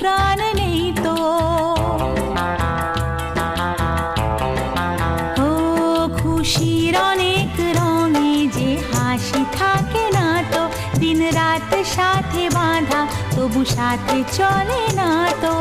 প্রাণ নেই তো। ও খুশির অনেক রঙে যে হাসি থাকে না তো, দিন রাত সাথে বাঁধা তবু সাথে চলে না তো।